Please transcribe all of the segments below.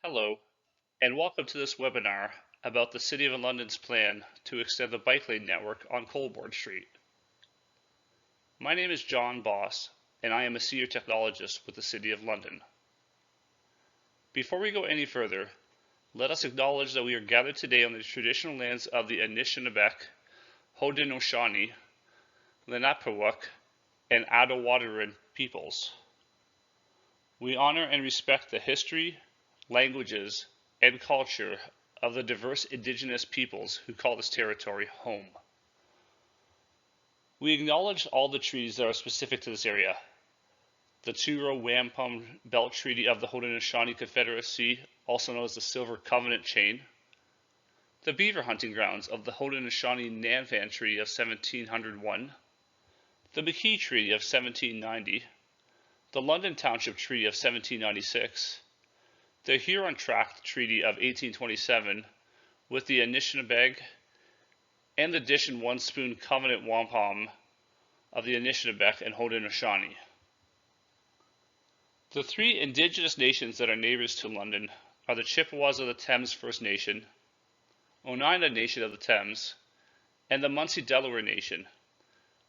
Hello, and welcome to this webinar about the City of London's plan to extend the bike lane network on Colborne Street. My name is John Boss, and I am a senior technologist with the City of London. Before we go any further, let us acknowledge that we are gathered today on the traditional lands of the Anishinaabe, Haudenosaunee, Lenape, and Attawattaran peoples. We honor and respect the history, languages, and culture of the diverse indigenous peoples who call this territory home. We acknowledge all the treaties that are specific to this area. The Truro Wampum Belt Treaty of the Haudenosaunee Confederacy, also known as the Silver Covenant Chain, the beaver hunting grounds of the Haudenosaunee Nanvan Treaty of 1701, the McKee Treaty of 1790, the London Township Treaty of 1796, the Huron Tract Treaty of 1827 with the Anishinaabe, and the Dish and One Spoon Covenant Wampum of the Anishinaabe and Haudenosaunee. The three indigenous nations that are neighbors to London are the Chippewas of the Thames First Nation, Oneida Nation of the Thames, and the Munsee Delaware Nation,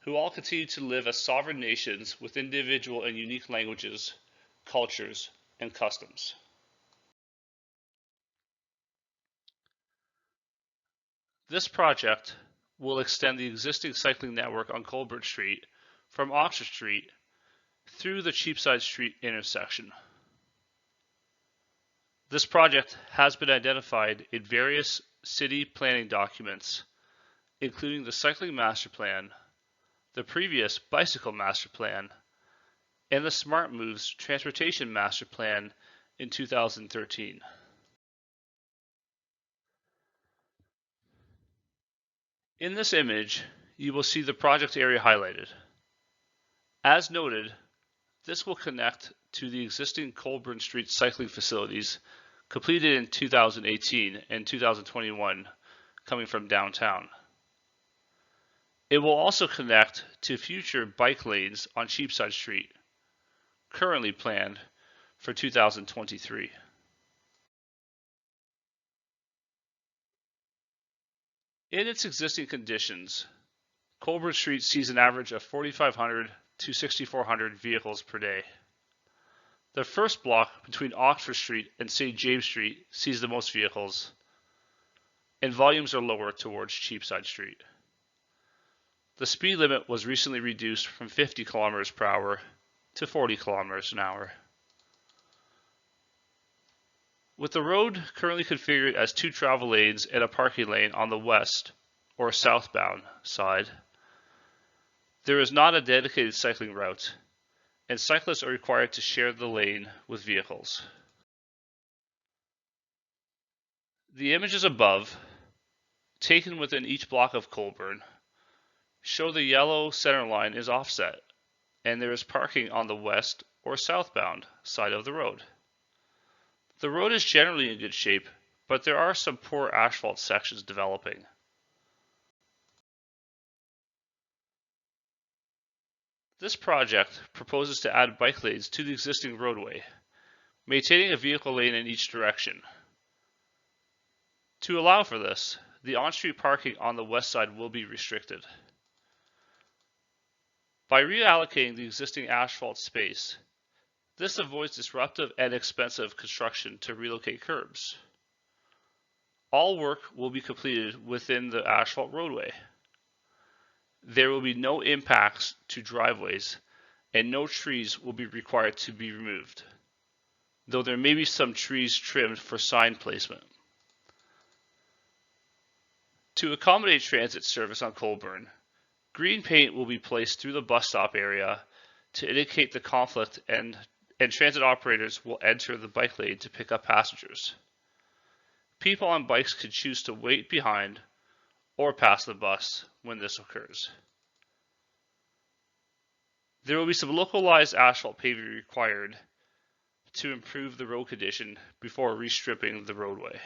who all continue to live as sovereign nations with individual and unique languages, cultures, and customs. This project will extend the existing cycling network on Colborne Street from Oxford Street through the Cheapside Street intersection. This project has been identified in various city planning documents, including the Cycling Master Plan, the previous Bicycle Master Plan, and the Smart Moves Transportation Master Plan in 2013. In this image, you will see the project area highlighted. As noted, this will connect to the existing Colborne Street cycling facilities completed in 2018 and 2021 coming from downtown. It will also connect to future bike lanes on Cheapside Street, currently planned for 2023. In its existing conditions, Colborne Street sees an average of 4,500 to 6,400 vehicles per day. The first block between Oxford Street and St. James Street sees the most vehicles, and volumes are lower towards Cheapside Street. The speed limit was recently reduced from 50 kilometers per hour to 40 kilometers an hour. With the road currently configured as two travel lanes and a parking lane on the west or southbound side, there is not a dedicated cycling route, and cyclists are required to share the lane with vehicles. The images above, taken within each block of Colborne, show the yellow center line is offset, and there is parking on the west or southbound side of the road. The road is generally in good shape, but there are some poor asphalt sections developing. This project proposes to add bike lanes to the existing roadway, maintaining a vehicle lane in each direction. To allow for this, the on-street parking on the west side will be restricted. By reallocating the existing asphalt space, this avoids disruptive and expensive construction to relocate curbs. All work will be completed within the asphalt roadway. There will be no impacts to driveways, and no trees will be required to be removed, though there may be some trees trimmed for sign placement. To accommodate transit service on Colborne, green paint will be placed through the bus stop area to indicate the conflict, and transit operators will enter the bike lane to pick up passengers. People on bikes can choose to wait behind or pass the bus when this occurs. There will be some localized asphalt paving required to improve the road condition before restripping the roadway.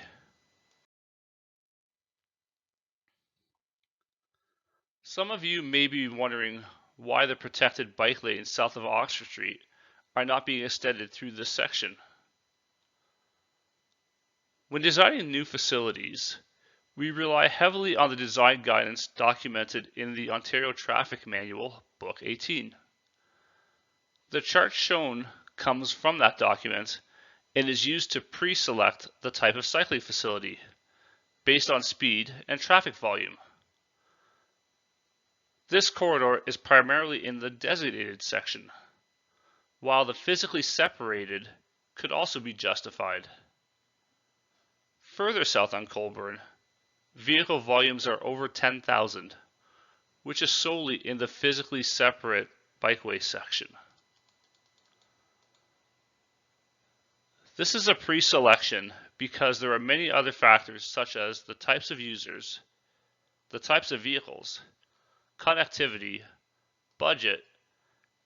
Some of you may be wondering why the protected bike lanes south of Oxford Street are not being extended through this section. When designing new facilities, we rely heavily on the design guidance documented in the Ontario Traffic Manual, Book 18. The chart shown comes from that document and is used to pre-select the type of cycling facility based on speed and traffic volume. This corridor is primarily in the designated section, while the physically separated could also be justified. Further south on Colborne, vehicle volumes are over 10,000, which is solely in the physically separate bikeway section. This is a pre-selection because there are many other factors such as the types of users, the types of vehicles, connectivity, budget,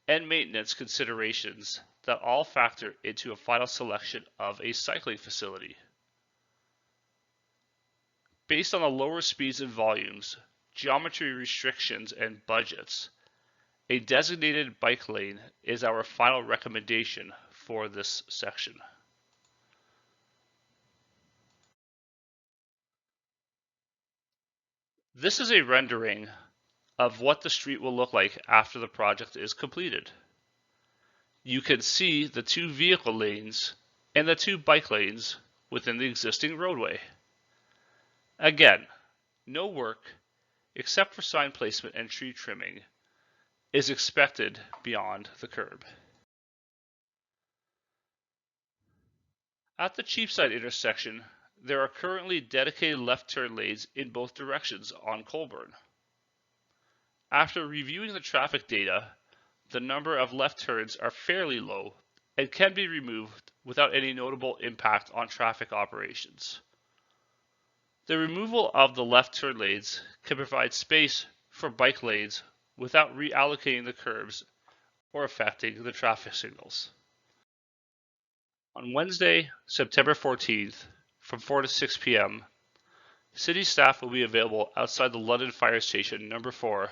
and maintenance considerations that all factor into a final selection of a cycling facility. Based on the lower speeds and volumes, geometry restrictions, and budgets, a designated bike lane is our final recommendation for this section. This is a rendering of what the street will look like after the project is completed. You can see the 2 vehicle lanes and the 2 bike lanes within the existing roadway. Again, no work, except for sign placement and tree trimming, is expected beyond the curb. At the Cheapside Intersection, there are currently dedicated left turn lanes in both directions on Colborne. After reviewing the traffic data, the number of left turns are fairly low and can be removed without any notable impact on traffic operations. The removal of the left turn lanes can provide space for bike lanes without reallocating the curbs or affecting the traffic signals. On Wednesday, September 14th, from 4 to 6 p.m., City staff will be available outside the London Fire Station number 4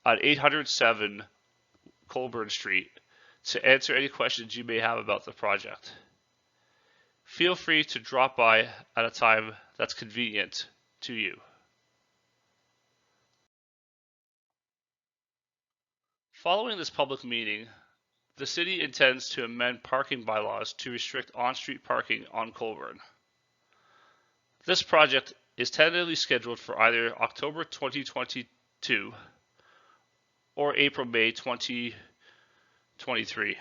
on 807 Colborne Street to answer any questions you may have about the project. Feel free to drop by at a time that's convenient to you. Following this public meeting, the city intends to amend parking bylaws to restrict on-street parking on Colborne. This project is tentatively scheduled for either October 2022 or April-May 2023.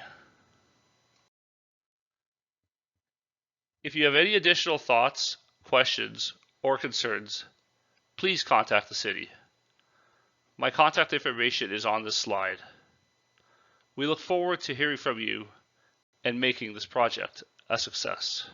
If you have any additional thoughts, questions, or concerns, please contact the city. My contact information is on this slide. We look forward to hearing from you and making this project a success.